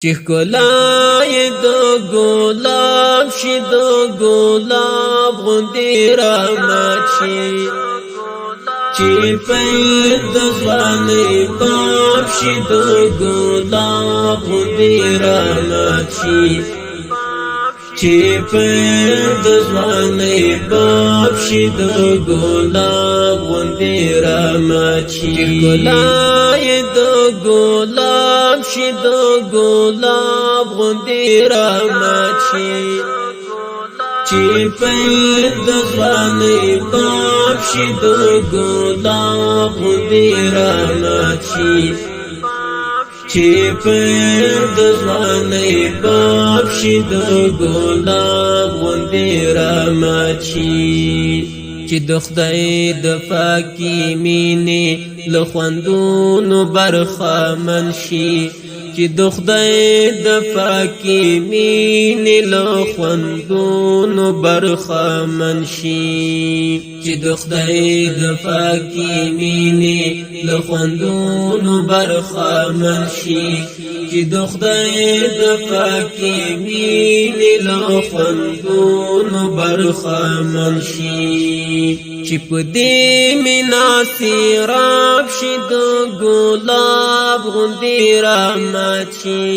چې ښکلا یې د ګلاب شي د ګلاب غوندې رامات شي چې پیر د ځوانۍ باب شي د ګلاب غوندې رامات شي چې پیر د ځوانۍ باب شي د ګلاب غوندې رامات شي ښکلا یې د ګلاب شي د ګلاب غوندې رامات شي چې پیر د ځوانۍ باب شي د ګلاب غوندې رامات شي چې پیر د ځوانۍ باب شي د ګلاب غوندې رامات شي چې د خدای د پاکي مینې له خوندونو برخمن شي چې د خدای د پاکي مینې له خوندونو برخمن شي چې د خدای د پاکي مینې له خوندونو برخمن شي چې د خدای د پاکي مینې له خوندونو برخمن شي چې په دې مینا سیراب شي د ګلاب غوندې رامات شي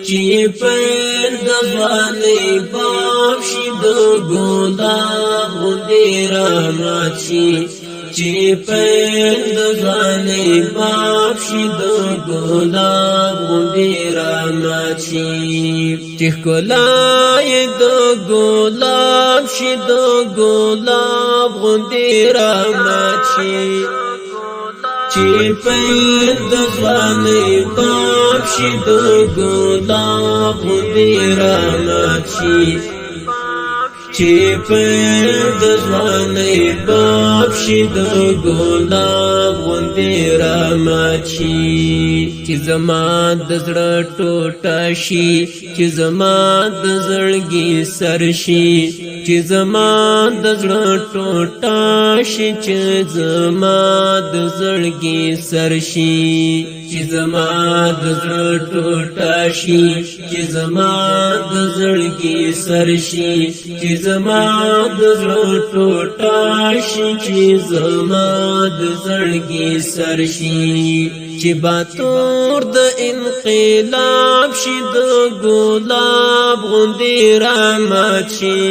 چې پیر د ځوانۍ باب شي د ګلاب غوندې رامات شي چې پیر د ځوانۍ باب شي د ګلاب غوندې رامات شي چې ښکلا یې د ګلاب شي د ګلاب غوندې رامات شي چې پیر د ځوانۍ باب شي د ګلاب غوندې رامات شي چې پیر د ځوانۍ باب شي د ګلاب غوندې رامات شي چې زما د زړه ټوټه شي چې زما د زړګي سر شي چې زما د زړه ټوټه شي چې زما د زړګي سر شي چې زما د زړه ټوټه شي چې زما د زړګي سر شي چې زما د زړه ټوټه شي چې زما د زړګي سر شي چې باتور د انقلاب شي د ګلاب غوندې رامات شي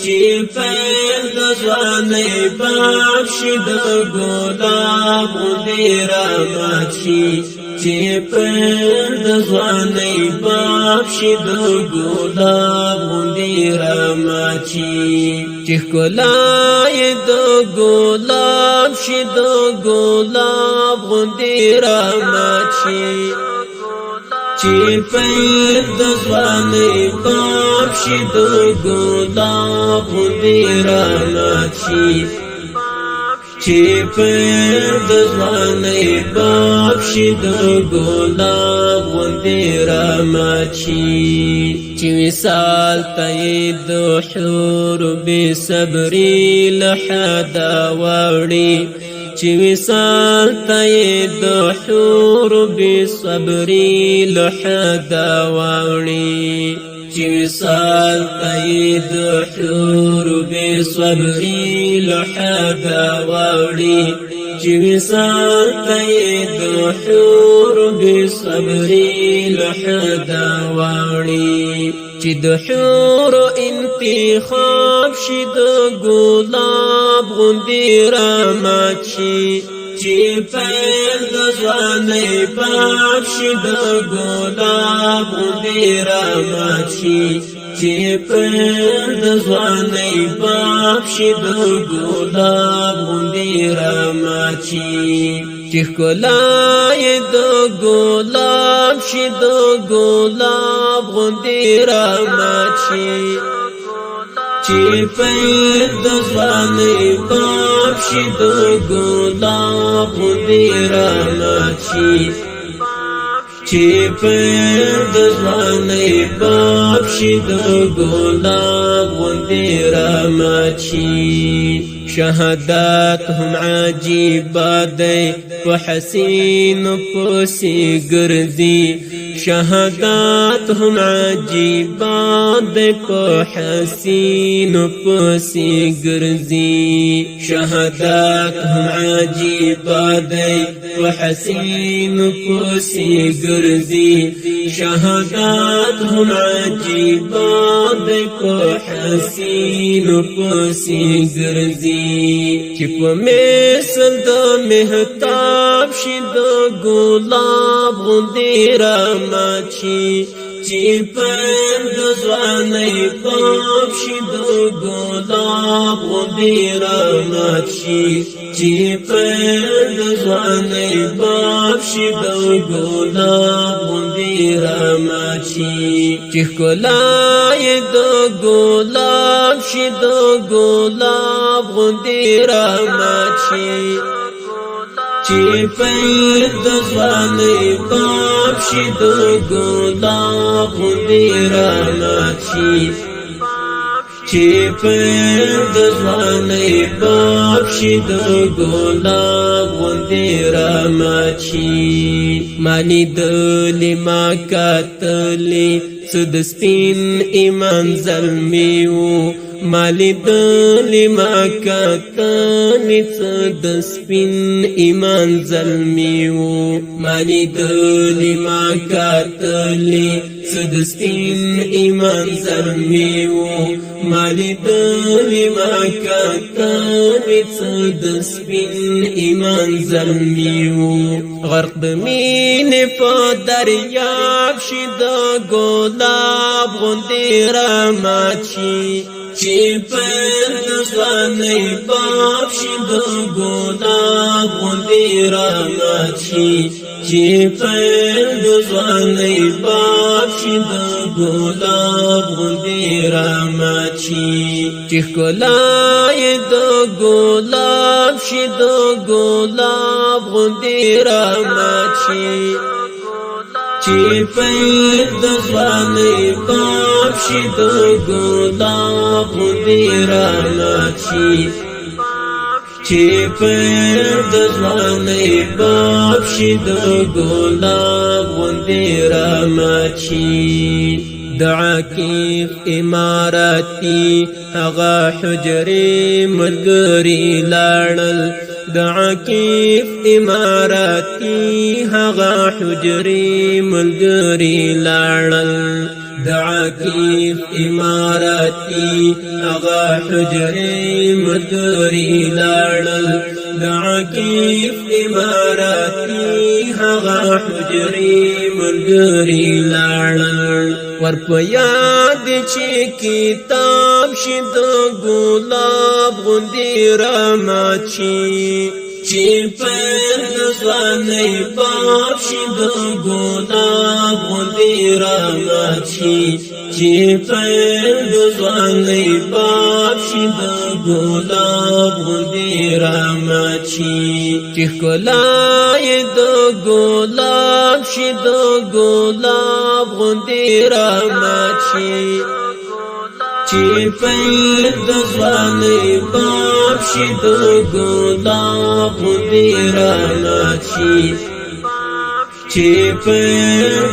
چې پیر د ځوانۍ باب شي د ګلاب غوندې رامات شي چې پیر د ځوانۍ باب شي د ګلاب غوندې رامات شي چې ښکلا یې د ګلاب شي د ګلاب غوندې رامات شي چې پیر د ځوانۍ باب شي د ګلاب غوندې رامات شي چې پیر د ځوانۍ باب شي د ګلاب غوندې رامات شي چې وصال ته یې د حور بې صبري له حده واوړي چې وصال ته یې د حور بې صبري له حده واوړي چې وصال ته یې د حور بې صبري له حده واوړي چې وصال ته یې د حور بې صبري له حده واوړي چې د حور انتخاب شي د ګلاب غوندې رامات شي چې پیر د ځوانۍ باب شي د ګلاب غوندې رامات شي چې پیر د ځوانۍ باب شي د ګلاب غوندې رامات شي چې ښکلا یې د ګلاب شي د ګلاب غوندې رامات شي چې پیر د ځوانۍ باب شي د ګلاب غوندې رامات شي چې پیر د ځوانۍ باب شي د ګلاب غوندې رامات شي شهادت هم عجیب دی په حسین پسې ګرځي شهادت هم عجیبا د په حسینو پسې ګرځي شهادت هم عجیبا د په حسینو پسې ګرځي شهادت هم عجیبا د په حسینو پسې ګرځي چې په مثل د مهتاب شي د ګلاب غوندې رامات شي چې پر د ځوانۍ باب شي د ګلاب غوندې رامات شي چې پر د ځوانۍ باب شي د ګلاب غوندې رامات شي چې ښکلا یې د ګلاب شي د ګلاب غوندې رامات شي چې پر د ځوانۍ باب شي د ګلاب غوندې رامات شي چې پر د ځوانۍ باب شي د ګلاب غوندې رامات شي ما لیدلې ما کتلې څه د سپین ایمان زلمي وو ما لیدلې ما کتلې څه د سپین ایمان زلمي وو ما لیدلې ما کتلې څه د سپین ایمان زلمي وو ما لیدلې ما کتلې څه د سپین ایمان زلمي وو غرق د مینې په دریاب شي د ګلاب غوندې رامات شي چې پر د ځوانۍ باب شي د ګلاب غوندې رامات شي چې پر د ځوانۍ باب شي د ګلاب غوندې رامات شي چې ښکلا یې د ګلاب شي د ګلاب غوندې رامات شي چې پر د ځوانۍ باب شي د ګلاب غوندې رامات شي چې پر د ځوانۍ باب شي د ګلاب غوندې رامات شي د عاکف اماراتي هغه حجرې ملګري لاړل د عاکف اماراتي هغه حجرې ملګري لاړل د عاکف اماراتي هغه حجرې ملګري لاړل د عاکف اماراتي هغه حجرې ملګري لاړل ورپه یاد چې کتاب شي د ګلاب غوندې رامات شي چې پر د ځوانۍ باب شي د ګلاب غوندې رامات شي چې پر د ځوانۍ باب شي د ګلاب غوندې رامات شي چې ښکلا یې د ګلاب شي د ګلاب غوندې رامات شي چې پر د ځوانۍ باب شي د ګلاب غوندې رامات شي چې پر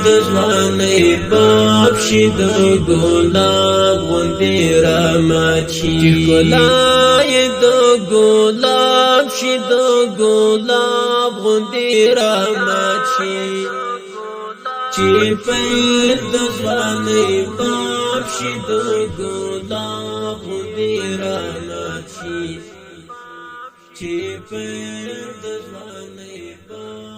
د ځوانۍ باب شي د ګلاب غوندې رامات شي چې ښکلا یې د ګلاب شي د ګلاب غوندې رامات شي چې پر د ځوانۍ باب شي د ګلاب غوندې رامات شي چې پر د ځوانۍ باب